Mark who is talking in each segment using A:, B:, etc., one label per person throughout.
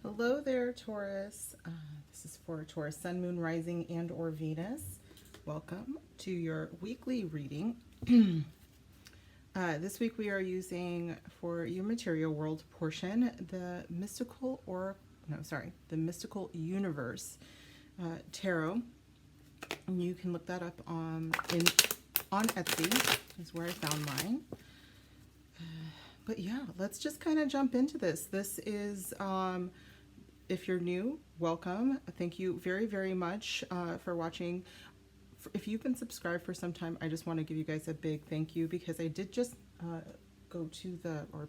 A: Hello there, Taurus. This is for Taurus, Sun, Moon, Rising, and or Venus. Welcome to your weekly reading. This week we are using, for your material world portion, the Mystical Universe Tarot. And you can look that up on Etsy, is where I found mine. But yeah, let's just kind of jump into this. This is, if you're new, welcome. Thank you very, very much for watching. If you've been subscribed for some time, I just want to give you guys a big thank you, because I did just go to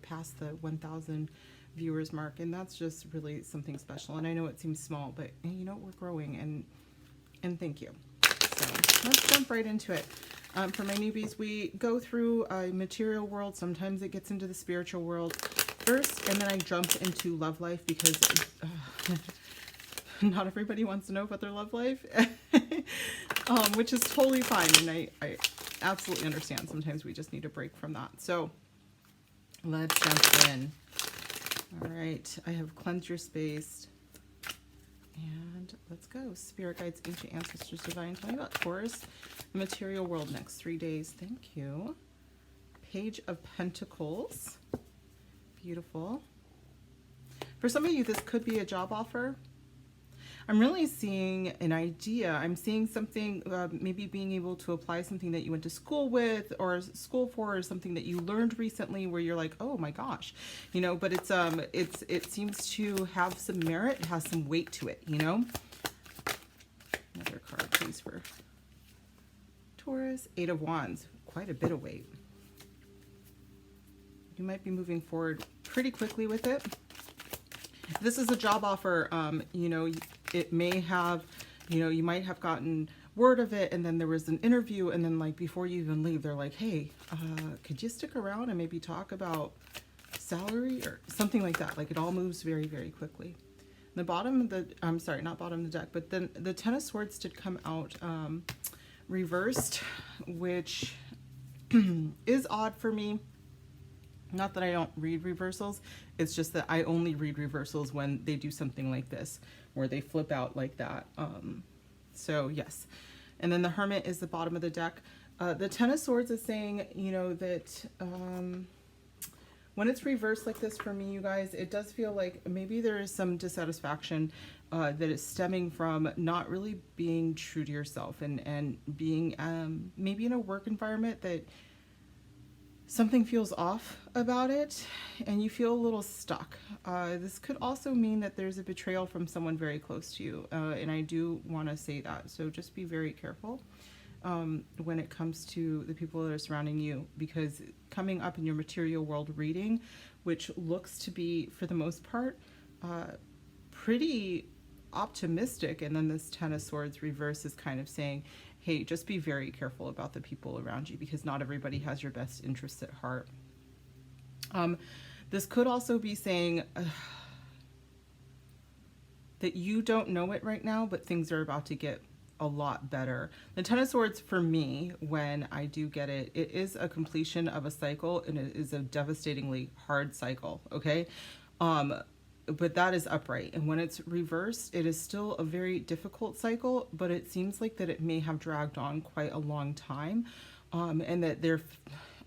A: past the 1,000 viewers mark, and that's just really something special. And I know it seems small, but you know, we're growing, and thank you. So let's jump right into it. For my newbies, we go through a material world. Sometimes it gets into the spiritual world first, and then I jump into love life, because not everybody wants to know about their love life, which is totally fine, and I absolutely understand. Sometimes we just need a break from that. So let's jump in. All right, I have cleansed your space, and let's go. Spirit guides, ancient ancestors, divine, tell me about Taurus, the material world, next 3 days. Thank you. Page of Pentacles. Beautiful. For some of you, this could be a job offer. I'm really seeing an idea. I'm seeing something, maybe being able to apply something that you went to school with or school for, or something that you learned recently where you're like, oh my gosh, you know, but it seems to have some merit, it has some weight to it, you know. Another card, please, for Taurus. 8 of Wands, quite a bit of weight. You might be moving forward pretty quickly with it. This is a job offer. You know, it may have, you know, you might have gotten word of it, and then there was an interview, and then like before you even leave, they're like, hey, could you stick around and maybe talk about salary or something like that. Like, it all moves very, very quickly. The bottom of the, I'm sorry, not bottom of the deck, but then the Ten of Swords did come out reversed, which is odd for me. Not that I don't read reversals, it's just that I only read reversals when they do something like this, where they flip out like that. So yes. And then the Hermit is the bottom of the deck. The Ten of Swords is saying, you know, that when it's reversed like this for me, you guys, it does feel like maybe there is some dissatisfaction that is stemming from not really being true to yourself, and being maybe in a work environment that something feels off about it and you feel a little stuck. This could also mean that there's a betrayal from someone very close to you, and I do want to say that. So just be very careful when it comes to the people that are surrounding you, because coming up in your material world reading, which looks to be for the most part pretty optimistic, and then this Ten of Swords reverse is kind of saying, hey, just be very careful about the people around you, because not everybody has your best interests at heart. This could also be saying that you don't know it right now, but things are about to get a lot better. The Ten of Swords, for me, when I do get it, it is a completion of a cycle, and it is a devastatingly hard cycle, okay? But that is upright, and when it's reversed, it is still a very difficult cycle, but it seems like that it may have dragged on quite a long time, and that they're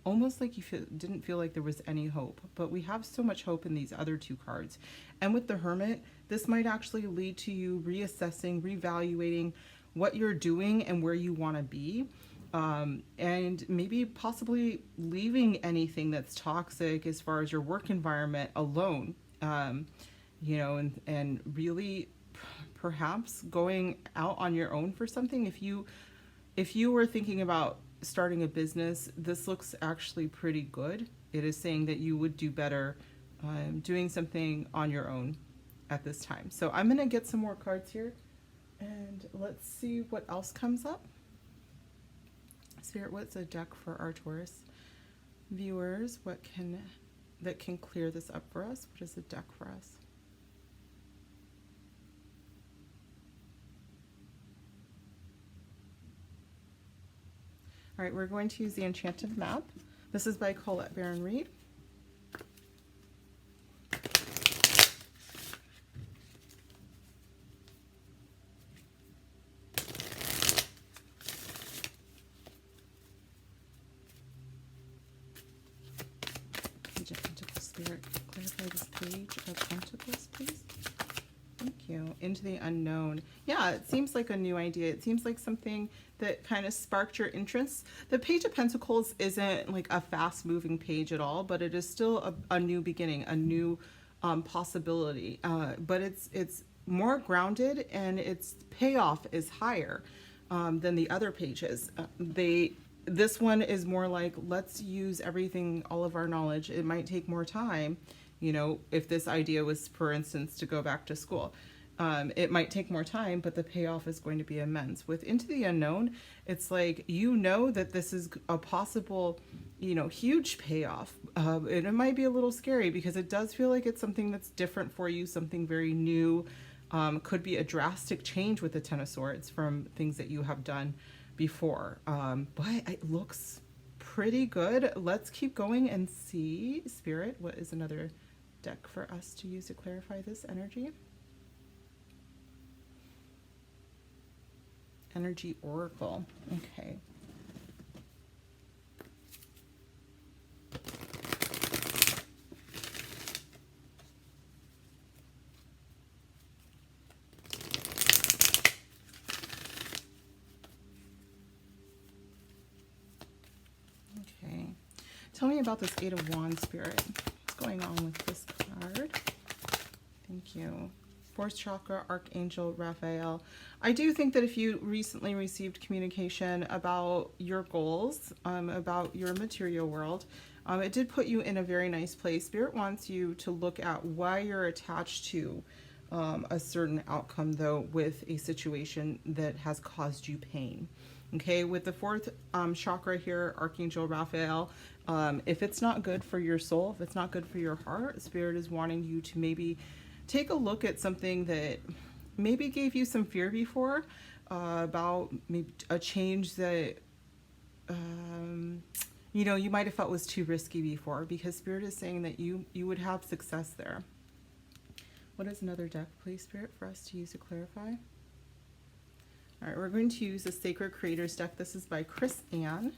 A: almost like you didn't feel like there was any hope. But we have so much hope in these other two cards, and with the Hermit, this might actually lead to you reassessing, reevaluating what you're doing and where you want to be, and maybe possibly leaving anything that's toxic as far as your work environment alone. You know, and really perhaps going out on your own for something. If you were thinking about starting a business, this looks actually pretty good. It is saying that you would do better doing something on your own at this time. So I'm going to get some more cards here, and let's see what else comes up. Spirit, what's a deck for our Taurus viewers? That can clear this up for us? What is a deck for us? All right, we're going to use the Enchanted Map. This is by Colette Baron Reed. Page of Pentacles, Spirit, clarify this Page of Pentacles, please. Thank you. Into the unknown. Yeah, it seems like a new idea. It seems like something that kind of sparked your interest. The Page of Pentacles isn't like a fast-moving page at all, but it is still a new beginning, a new possibility. But it's more grounded, and its payoff is higher than the other pages. This one is more like, let's use everything, all of our knowledge. It might take more time. You know, if this idea was, for instance, to go back to school, it might take more time, but the payoff is going to be immense. With Into the Unknown, it's like, you know that this is a possible, you know, huge payoff. And it might be a little scary because it does feel like it's something that's different for you, something very new. Could be a drastic change with the Ten of Swords from things that you have done before. But it looks pretty good. Let's keep going and see, Spirit, what is another deck for us to use to clarify this energy? Energy Oracle. Okay. Okay. Tell me about this Eight of Wands, Spirit. What's going on with this card? Thank you. Fourth Chakra, Archangel Raphael. I do think that if you recently received communication about your goals, about your material world, it did put you in a very nice place. Spirit wants you to look at why you're attached to a certain outcome, though, with a situation that has caused you pain. Okay, with the fourth chakra here, Archangel Raphael, if it's not good for your soul, if it's not good for your heart, Spirit is wanting you to maybe take a look at something that maybe gave you some fear before, about maybe a change that, you know, you might have felt was too risky before, because Spirit is saying that you would have success there. What is another deck, please, Spirit, for us to use to clarify? All right, we're going to use the Sacred Creators deck. This is by Chris Ann.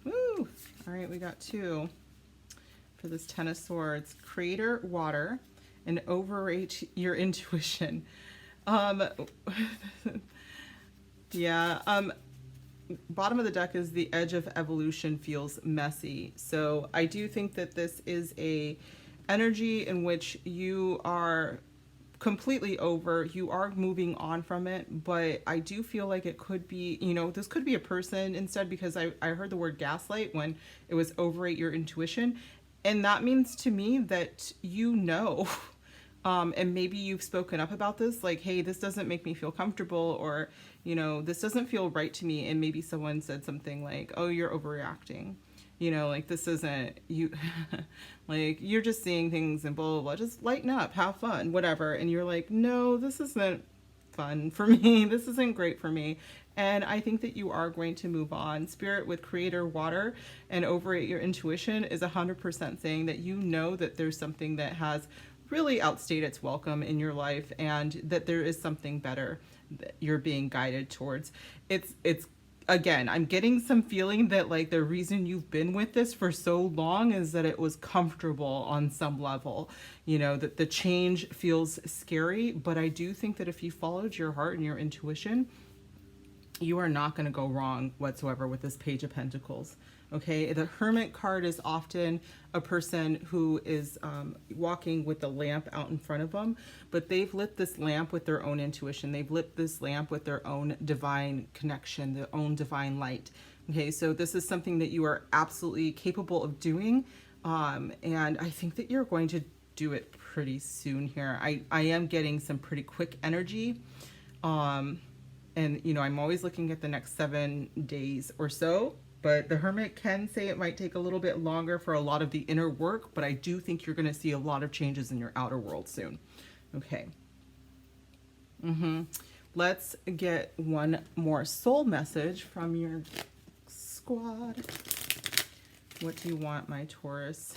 A: Woo! All right, we got two for this Ten of Swords. Creator, Water, and Overrate Your Intuition. Yeah, bottom of the deck is the edge of evolution feels messy. So I do think that this is a energy in which you are completely over, you are moving on from it, but I do feel like it could be, you know, this could be a person instead, because I heard the word gaslight when it was overrate your intuition. And that means to me that you know, and maybe you've spoken up about this, like, hey, this doesn't make me feel comfortable, or, you know, this doesn't feel right to me. And maybe someone said something like, oh, you're overreacting. You know, like, this isn't, you, like, you're just seeing things and blah, blah, blah. Just lighten up, have fun, whatever. And you're like, no, this isn't fun for me. This isn't great for me. And I think that you are going to move on. Spirit with Creator, Water, and Overrate Your Intuition is 100% saying that you know that there's something that has really outstayed its welcome in your life, and that there is something better that you're being guided towards. It's again, I'm getting some feeling that, like, the reason you've been with this for so long is that it was comfortable on some level, you know, that the change feels scary. But I do think that if you followed your heart and your intuition, you are not going to go wrong whatsoever with this Page of Pentacles. Okay, the Hermit card is often a person who is walking with a lamp out in front of them, but they've lit this lamp with their own intuition. They've lit this lamp with their own divine connection, their own divine light. Okay, so this is something that you are absolutely capable of doing, and I think that you're going to do it pretty soon here. I am getting some pretty quick energy, and, you know, I'm always looking at the next 7 days or so. But the Hermit can say it might take a little bit longer for a lot of the inner work, but I do think you're going to see a lot of changes in your outer world soon. Okay. Let's get one more soul message from your squad. What do you want my Taurus,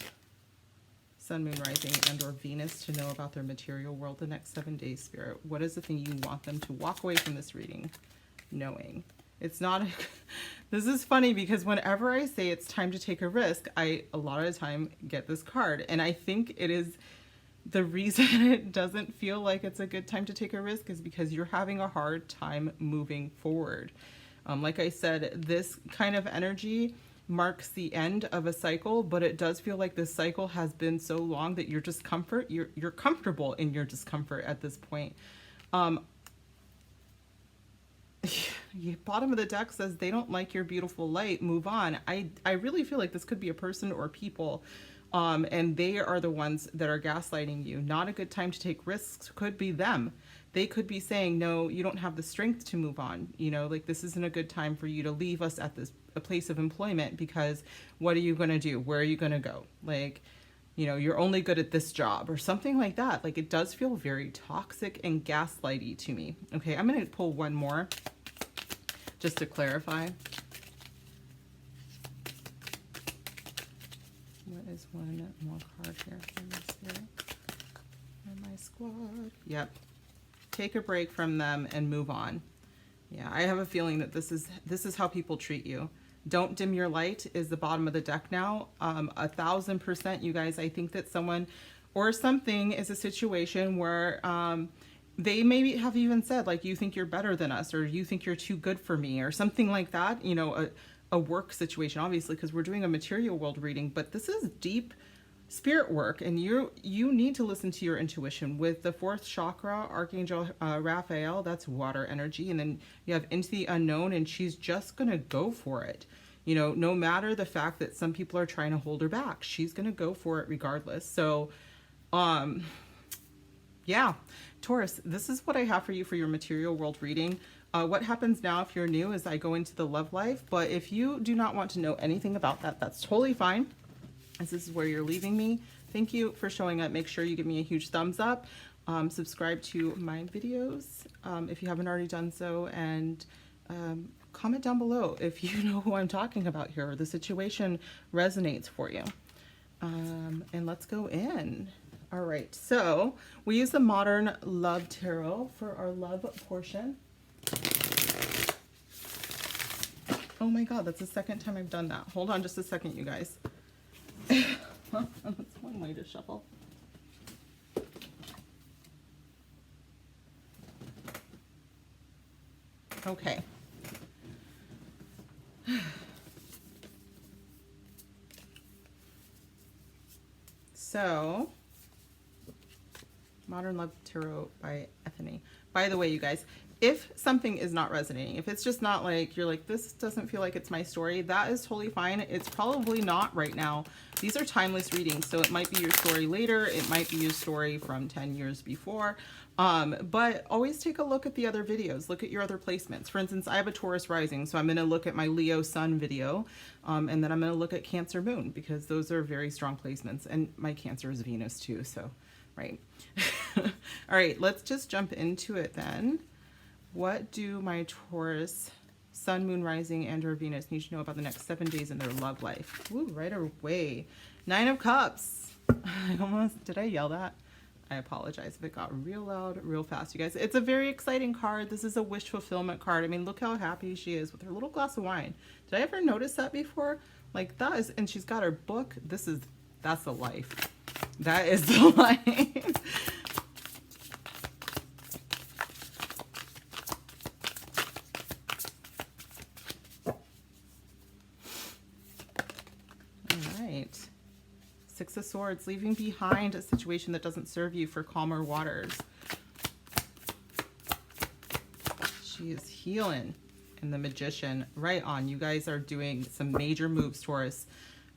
A: Sun, Moon, Rising, and or Venus to know about their material world the next 7 days, Spirit? What is the thing you want them to walk away from this reading knowing? It's not a, this is funny because whenever I say it's time to take a risk, I a lot of the time get this card, and I think it is the reason it doesn't feel like it's a good time to take a risk is because you're having a hard time moving forward. Like I said, this kind of energy marks the end of a cycle, but it does feel like this cycle has been so long that you're comfortable in your discomfort at this point. Bottom of the deck says they don't like your beautiful light, move on. I really feel like this could be a person or people, and they are the ones that are gaslighting you. Not a good time to take risks could be them. They could be saying, no, you don't have the strength to move on. You know, like this isn't a good time for you to leave us at a place of employment, because what are you going to do? Where are you going to go? Like, you know, you're only good at this job or something like that. Like it does feel very toxic and gaslighty to me. Okay, I'm going to pull one more just to clarify. What is one more card here from this Spirit? And my squad. Yep. Take a break from them and move on. Yeah, I have a feeling that this is how people treat you. Don't dim your light is the bottom of the deck now. 1000%, you guys. I think that someone or something is a situation where they maybe have even said, like, you think you're better than us, or you think you're too good for me, or something like that. You know, a work situation, obviously, because we're doing a material world reading, but this is deep spirit work, and you need to listen to your intuition. With the 4th chakra, Archangel Raphael, that's water energy, and then you have Into the Unknown, and she's just gonna go for it. You know, no matter the fact that some people are trying to hold her back, she's gonna go for it regardless. So yeah, Taurus, this is what I have for you for your material world reading. What happens now if you're new is I go into the love life, but if you do not want to know anything about that, that's totally fine. As this is where you're leaving me. Thank you for showing up. Make sure you give me a huge thumbs up. Subscribe to my videos if you haven't already done so, and comment down below if you know who I'm talking about here, or the situation resonates for you. And let's go in. All right, so we use the Modern Love Tarot for our love portion. Oh my God, that's the second time I've done that. Hold on just a second, you guys. That's one way to shuffle. Okay. So, Modern Love Tarot by Ethany. By the way, you guys, if something is not resonating, if it's just not like, you're like, this doesn't feel like it's my story, that is totally fine. It's probably not right now. These are timeless readings, so it might be your story later. It might be your story from 10 years before. But always take a look at the other videos. Look at your other placements. For instance, I have a Taurus rising, so I'm going to look at my Leo sun video, and then I'm going to look at Cancer moon, because those are very strong placements. And my Cancer is Venus too, so, right. All right, let's just jump into it then. What do my Taurus, Sun, Moon, Rising, and or Venus need to know about the next 7 days in their love life? Ooh, right away. 9 of Cups. Did I yell that? I apologize if it got real loud real fast, you guys. It's a very exciting card. This is a wish fulfillment card. I mean, look how happy she is with her little glass of wine. Did I ever notice that before? Like, that is, and she's got her book. That's the life. That is the life. Six of Swords, leaving behind a situation that doesn't serve you for calmer waters. She is healing. And the Magician, right on. You guys are doing some major moves, Taurus,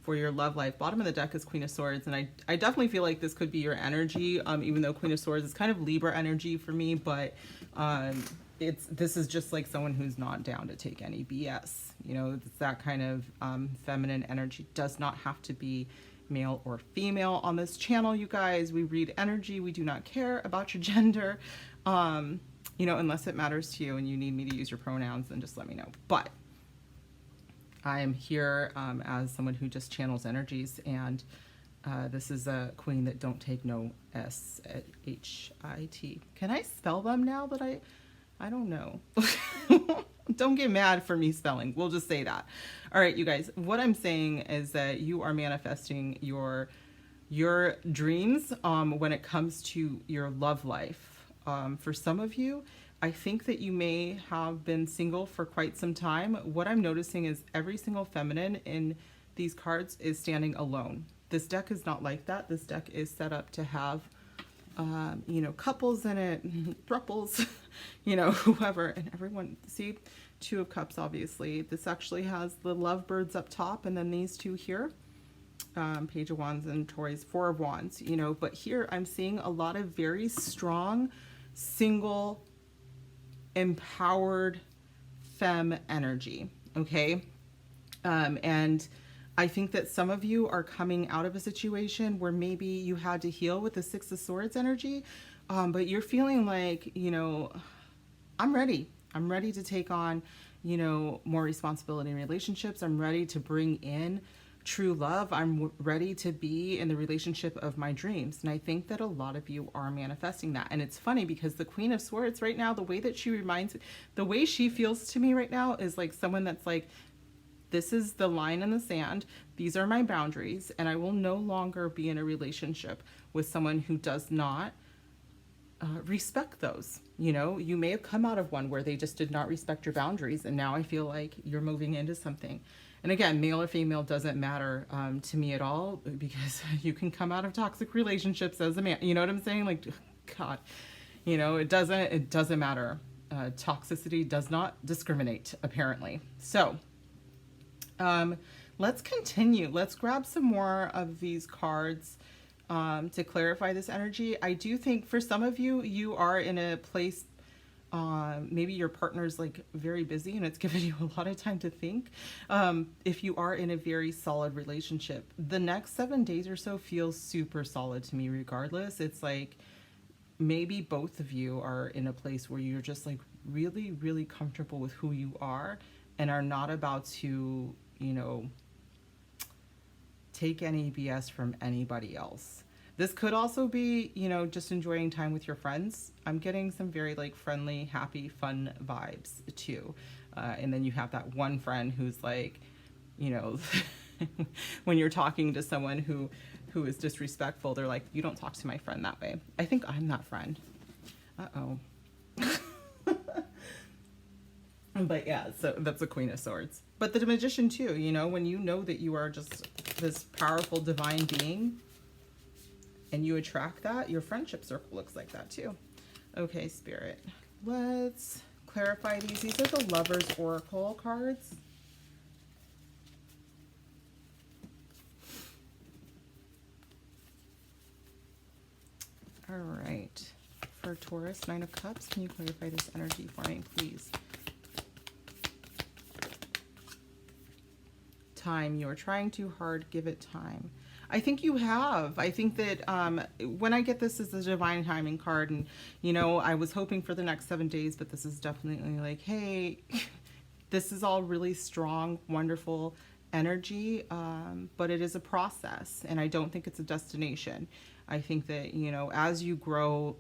A: for your love life. Bottom of the deck is Queen of Swords, and I definitely feel like this could be your energy, even though Queen of Swords is kind of Libra energy for me, but this is just like someone who's not down to take any BS. You know, it's that kind of feminine energy. Does not have to be male or female on this channel, you guys. We read energy. We do not care about your gender. You know, unless it matters to you and you need me to use your pronouns, then just let me know. But I am here as someone who just channels energies, and this is a queen that don't take no S-H-I-T. Can I spell them now that I don't know. Don't get mad for me spelling. We'll just say that. All right, you guys, what I'm saying is that you are manifesting your dreams when it comes to your love life. For some of you, I think that you may have been single for quite some time. What I'm noticing is every single feminine in these cards is standing alone. This deck is not like that. This deck is set up to have, you know, couples in it, thruples, you know, whoever, and everyone. See, Two of Cups, obviously. This actually has the lovebirds up top, and then these two here, Page of Wands and Taurus, Four of Wands, you know. But here I'm seeing a lot of very strong, single, empowered femme energy, okay? And I think that some of you are coming out of a situation where maybe you had to heal with the Six of Swords energy, but you're feeling like, you know, I'm ready. I'm ready to take on, you know, more responsibility in relationships. I'm ready to bring in true love. I'm ready to be in the relationship of my dreams. And I think that a lot of you are manifesting that. And it's funny because the Queen of Swords right now, the way that she reminds me, the way she feels to me right now is like someone that's like, this is the line in the sand. These are my boundaries. And I will no longer be in a relationship with someone who does not respect those. You know, you may have come out of one where they just did not respect your boundaries. And now I feel like you're moving into something. And again, male or female doesn't matter to me at all, because you can come out of toxic relationships as a man. You know what I'm saying? Like, God, you know, it doesn't matter. Toxicity does not discriminate, apparently. So let's continue. Let's grab some more of these cards to clarify this energy. I do think for some of you, you are in a place, maybe your partner's like very busy and it's giving you a lot of time to think. If you are in a very solid relationship, the next 7 days or so feels super solid to me regardless. It's like maybe both of you are in a place where you're just like really, really comfortable with who you are and are not about to, you know, take any BS from anybody else. This could also be, you know, just enjoying time with your friends. I'm getting some very like friendly, happy, fun vibes too. And then you have that one friend who's like, you know, when you're talking to someone who is disrespectful, they're like, you don't talk to my friend that way. I think I'm that friend. Uh-oh. But yeah, so that's the Queen of Swords. But the Magician too, you know, when you know that you are just this powerful divine being and you attract that, your friendship circle looks like that too. Okay, Spirit, let's clarify these. These are the Lover's Oracle cards. All right, for Taurus, Nine of Cups, can you clarify this energy for me, please? Time. You're trying too hard. Give it time. I think you have. I think that when I get this as a divine timing card, and you know, I was hoping for the next 7 days, but this is definitely like, hey, this is all really strong, wonderful energy, but it is a process, and I don't think it's a destination. I think that, you know, as you grow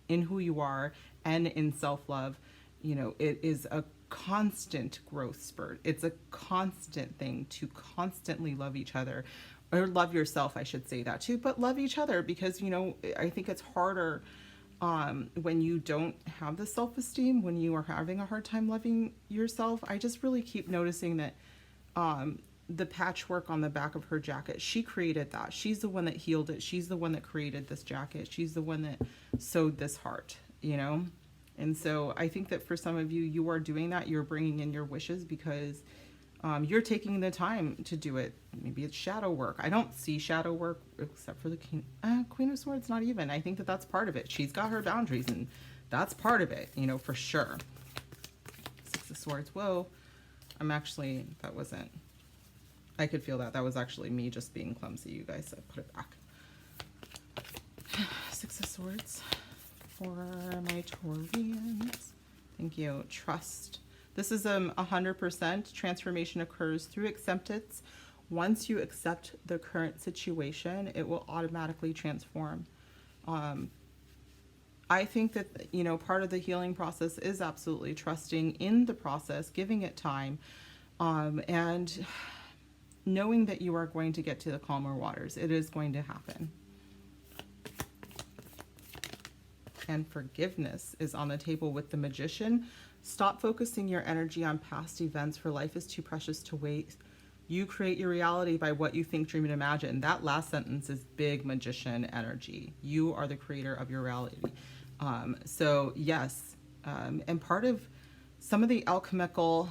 A: in who you are and in self-love, you know, it is a constant growth spurt. It's a constant thing to constantly love each other, or love yourself, I should say that too, but love each other, because, you know, I think it's harder when you don't have the self-esteem, when you are having a hard time loving yourself. I just really keep noticing that the patchwork on the back of her jacket, she created that. She's the one that healed it. She's the one that created this jacket. She's the one that sewed this heart, you know? And so I think that for some of you, you are doing that. You're bringing in your wishes because you're taking the time to do it. Maybe it's shadow work. I don't see shadow work except for the Queen of Swords, not even. I think that that's part of it. She's got her boundaries, and That's part of it, you know, for sure. Six of Swords. Whoa. That wasn't, I could feel that. That was actually me just being clumsy, you guys. So put it back. Six of Swords for my Taurians. Thank you. Trust. This is 100%. Transformation occurs through acceptance. Once you accept the current situation, it will automatically transform. I think that, you know, part of the healing process is absolutely trusting in the process, giving it time, and knowing that you are going to get to the calmer waters. It is going to happen. And forgiveness is on the table with the Magician. Stop focusing your energy on past events, for life is too precious to waste. You create your reality by what you think, dream, and imagine. That last sentence is big Magician energy. You are the creator of your reality. So yes, and part of some of the alchemical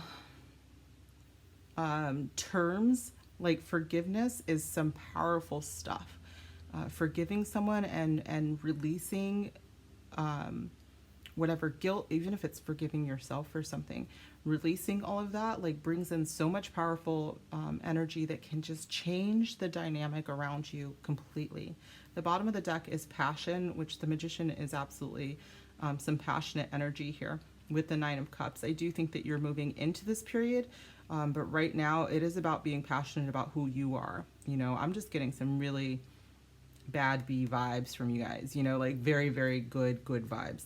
A: terms, like forgiveness, is some powerful stuff. Forgiving someone and releasing whatever guilt, even if it's forgiving yourself for something, releasing all of that, like, brings in so much powerful energy that can just change the dynamic around you completely. The bottom of the deck is passion, which the Magician is absolutely some passionate energy here with the Nine of Cups. I do think that you're moving into this period, but right now it is about being passionate about who you are. You know, I'm just getting some really bad bee vibes from you guys, you know, like very, very good vibes.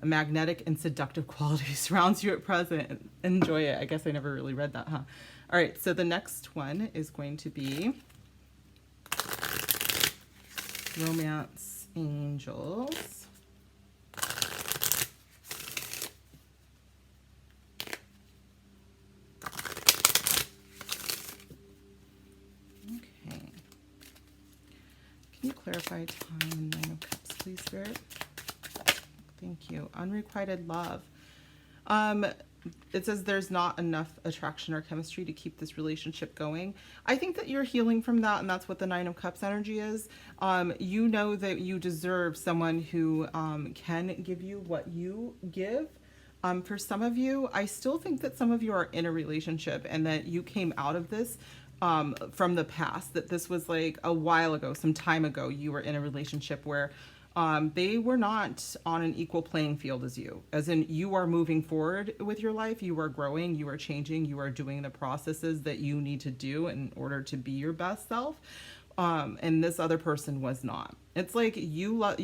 A: A magnetic and seductive quality surrounds you at present. Enjoy it. I guess I never really read that, huh? All right, so the next one is going to be Romance Angels. Okay. Can you clarify time and Nine of Cups, please, Spirit? Thank you. Unrequited love. It says there's not enough attraction or chemistry to keep this relationship going. I think that you're healing from that, and that's what the Nine of Cups energy is. You know that you deserve someone who can give you what you give. For some of you, I still think that some of you are in a relationship and that you came out of this from the past, that this was like a while ago, some time ago, you were in a relationship where they were not on an equal playing field as you. As in, you are moving forward with your life, you are growing, you are changing, you are doing the processes that you need to do in order to be your best self. And this other person was not. It's like you are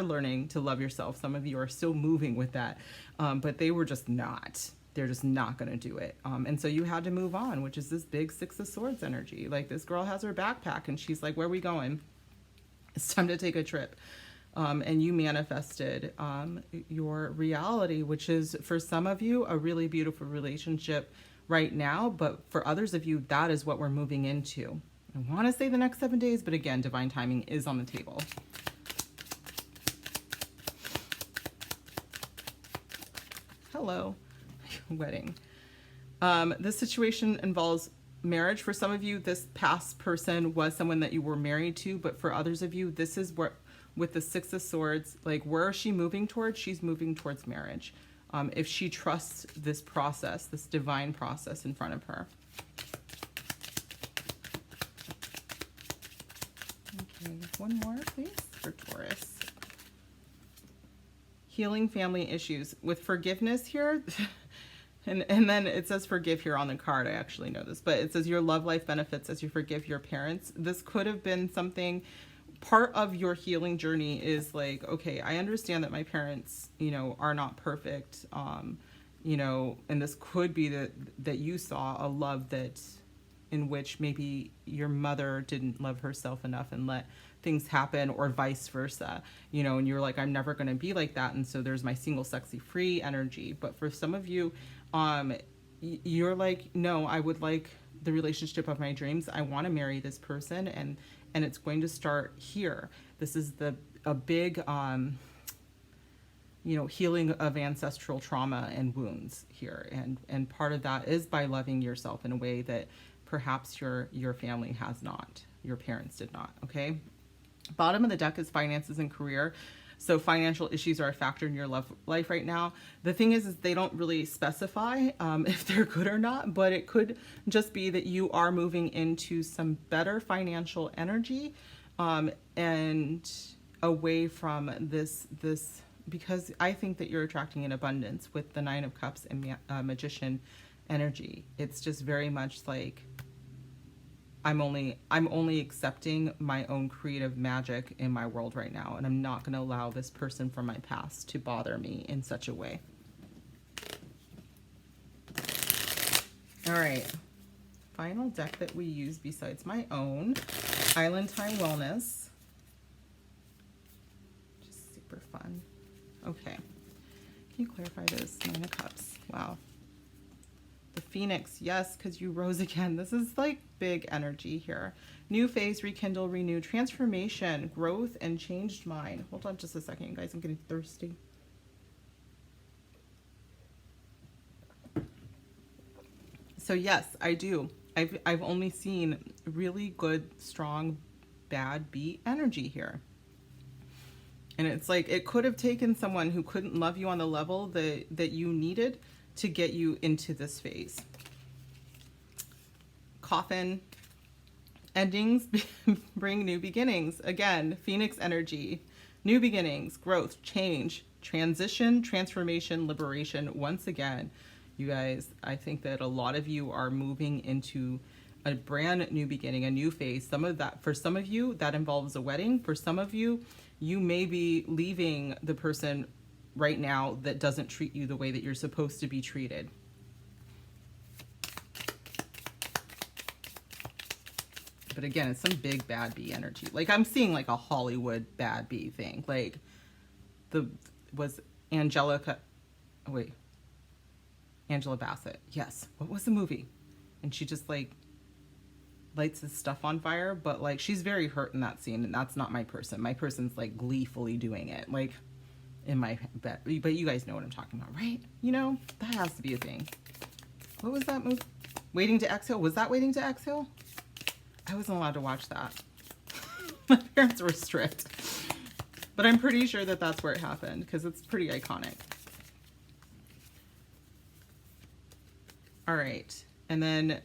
A: learning to love yourself. Some of you are still moving with that, but they were just not. They're just not going to do it. And so you had to move on, which is this big Six of Swords energy. Like, this girl has her backpack and she's like, where are we going? It's time to take a trip. And you manifested your reality, which is, for some of you, a really beautiful relationship right now. But for others of you, that is what we're moving into. I want to say the next 7 days, but again, divine timing is on the table. Hello. Wedding. This situation involves marriage. For some of you, this past person was someone that you were married to, but for others of you, this is where, with the Six of Swords, like, where is she moving towards? She's moving towards marriage. If she trusts this process, this divine process in front of her. Okay, one more, please, for Taurus. Healing family issues. With forgiveness here, and then it says forgive here on the card. I actually know this, but it says your love life benefits as you forgive your parents. This could have been something, part of your healing journey is like, okay, I understand that my parents, you know, are not perfect, you know, and this could be that you saw a love that, in which maybe your mother didn't love herself enough and let things happen, or vice versa, you know, and you're like, I'm never going to be like that. And so there's my single, sexy, free energy. But for some of you, you're like, no, I would like the relationship of my dreams. I want to marry this person, and it's going to start here. This is a big, you know, healing of ancestral trauma and wounds here. And part of that is by loving yourself in a way that perhaps your family has not, your parents did not. Okay. Bottom of the deck is finances and career. So financial issues are a factor in your love life right now. The thing is they don't really specify if they're good or not, but it could just be that you are moving into some better financial energy, and away from this, because I think that you're attracting an abundance with the Nine of Cups and Magician energy. It's just very much like, I'm only accepting my own creative magic in my world right now, and I'm not going to allow this person from my past to bother me in such a way. All right. Final deck that we use besides my own, Island Time Wellness. Just super fun. Okay. Can you clarify this? Nine of Cups. Wow. The Phoenix, yes, because you rose again. This is like big energy here. New phase, rekindle, renew, transformation, growth, and changed mind. Hold on just a second, you guys. I'm getting thirsty. So yes, I do. I've only seen really good, strong, bad beat energy here. And it's like, it could have taken someone who couldn't love you on the level that you needed to get you into this phase. Coffin, endings bring new beginnings. Again, Phoenix energy, new beginnings, growth, change, transition, transformation, liberation. Once again, you guys, I think that a lot of you are moving into a brand new beginning, a new phase. Some of that, for some of you, that involves a wedding. For some of you, you may be leaving the person right now that doesn't treat you the way that you're supposed to be treated. But again, it's some big bad bee energy. Like, I'm seeing like a Hollywood bad bee thing. Like, was Angela Bassett. Yes. What was the movie? And she just like lights his stuff on fire, but like, she's very hurt in that scene, and that's not my person. My person's like gleefully doing it. Like, in my bed. But you guys know what I'm talking about, right? You know, that has to be a thing. What was that movie? Waiting to Exhale? Was that Waiting to Exhale? I wasn't allowed to watch that. My parents were strict. But I'm pretty sure that that's where it happened, because it's pretty iconic. All right. And then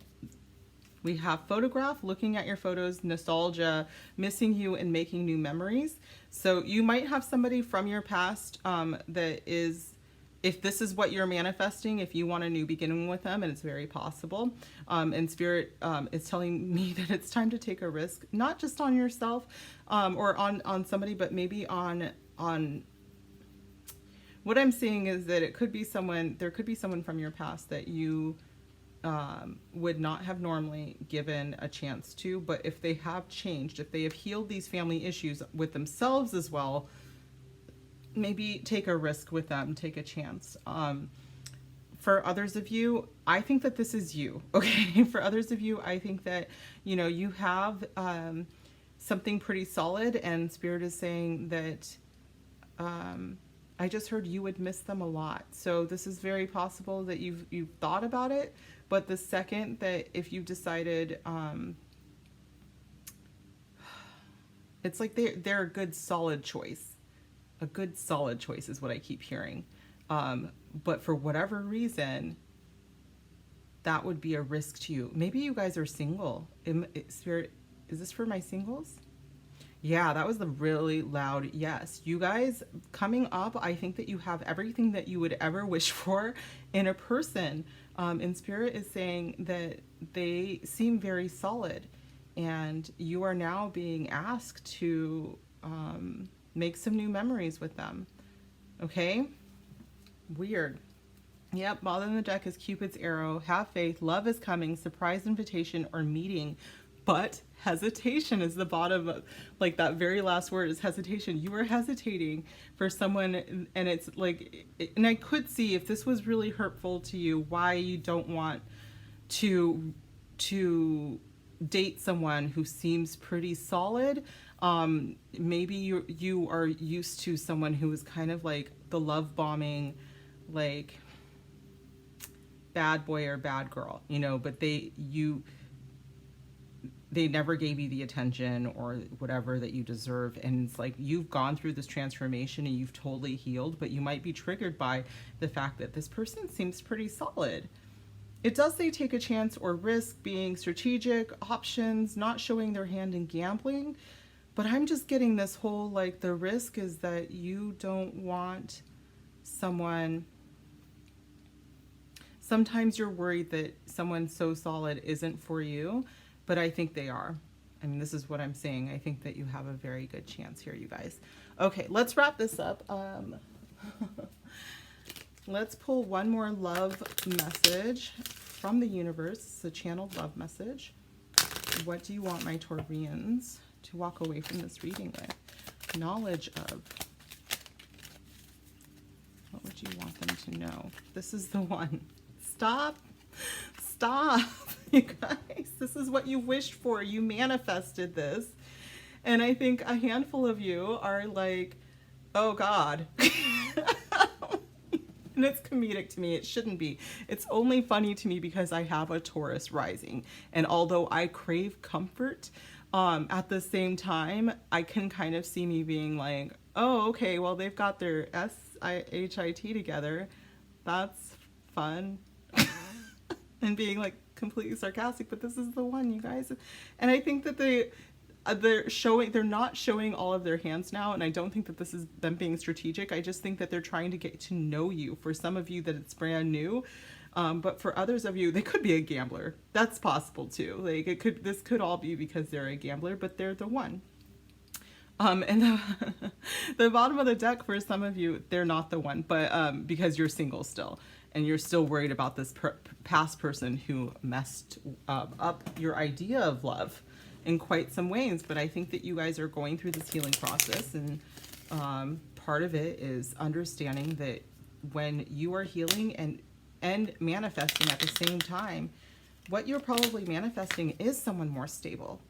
A: we have photograph, looking at your photos, nostalgia, missing you, and making new memories. So you might have somebody from your past that is, if this is what you're manifesting, if you want a new beginning with them, and it's very possible. And Spirit is telling me that it's time to take a risk, not just on yourself or on somebody, but maybe on what I'm seeing is that it could be someone, there could be someone from your past that you would not have normally given a chance to, but if they have changed, if they have healed these family issues with themselves as well, maybe take a risk with them, take a chance. For others of you, I think that this is you, okay? For others of you, I think that, you know, you have something pretty solid, and Spirit is saying that I just heard you would miss them a lot. So this is very possible that you've thought about it, but the second that if you decided, it's like they're a good solid choice. A good solid choice is what I keep hearing. But for whatever reason, that would be a risk to you. Maybe you guys are single. Spirit, is this for my singles? Yeah, that was the really loud yes. You guys, coming up, I think that you have everything that you would ever wish for in a person. And Spirit is saying that they seem very solid, and you are now being asked to make some new memories with them. Okay? Weird. Yep, bottom of the deck is Cupid's arrow. Have faith, love is coming, surprise invitation or meeting. But hesitation is the bottom of, like, that very last word is hesitation. You are hesitating for someone, and it's like, and I could see if this was really hurtful to you, why you don't want to date someone who seems pretty solid. Maybe you are used to someone who is kind of like the love bombing, like bad boy or bad girl, you know, but they never gave you the attention or whatever that you deserve. And it's like you've gone through this transformation and you've totally healed, but you might be triggered by the fact that this person seems pretty solid. It does say take a chance or risk, being strategic, options, not showing their hand in gambling. But I'm just getting this whole, like, the risk is that you don't want someone. Sometimes you're worried that someone so solid isn't for you, but I think they are. I mean, this is what I'm saying. I think that you have a very good chance here, you guys. Okay, let's wrap this up. Let's pull one more love message from the universe. It's a channeled love message. What do you want my Taurians to walk away from this reading with? Knowledge of. What would you want them to know? This is the one. Stop. Stop. You guys, this is what you wished for. You manifested this. And I think a handful of you are like, oh God. And it's comedic to me. It shouldn't be. It's only funny to me because I have a Taurus rising. And although I crave comfort, at the same time, I can kind of see me being like, oh, okay, well, they've got their SHIT together. That's fun. And being like completely sarcastic, but this is the one, you guys. And I think that they're not showing all of their hands now, and I don't think that this is them being strategic. I just think that they're trying to get to know you. For some of you that it's brand new, but for others of you, they could be a gambler. That's possible too. Like this could all be because they're a gambler, but they're the one. And the bottom of the deck for some of you, they're not the one, but because you're single still. And you're still worried about this past person who messed up your idea of love in quite some ways. But I think that you guys are going through this healing process. And part of it is understanding that when you are healing and manifesting at the same time, what you're probably manifesting is someone more stable,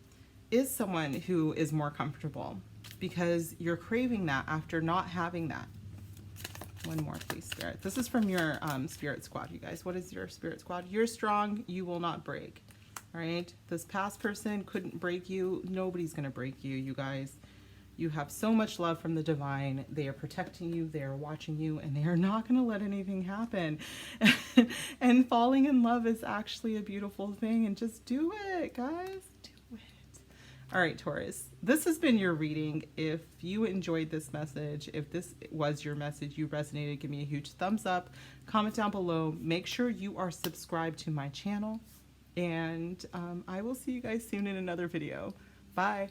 A: is someone who is more comfortable, because you're craving that after not having that. One more, please, Spirit. This is from your Spirit Squad, you guys. What is your Spirit Squad? You're strong. You will not break. All right? This past person couldn't break you. Nobody's going to break you, you guys. You have so much love from the divine. They are protecting you. They are watching you. And they are not going to let anything happen. And falling in love is actually a beautiful thing. And just do it, guys. Do it. All right, Taurus, this has been your reading. If you enjoyed this message, if this was your message, you resonated, give me a huge thumbs up, comment down below, make sure you are subscribed to my channel, and I will see you guys soon in another video. Bye.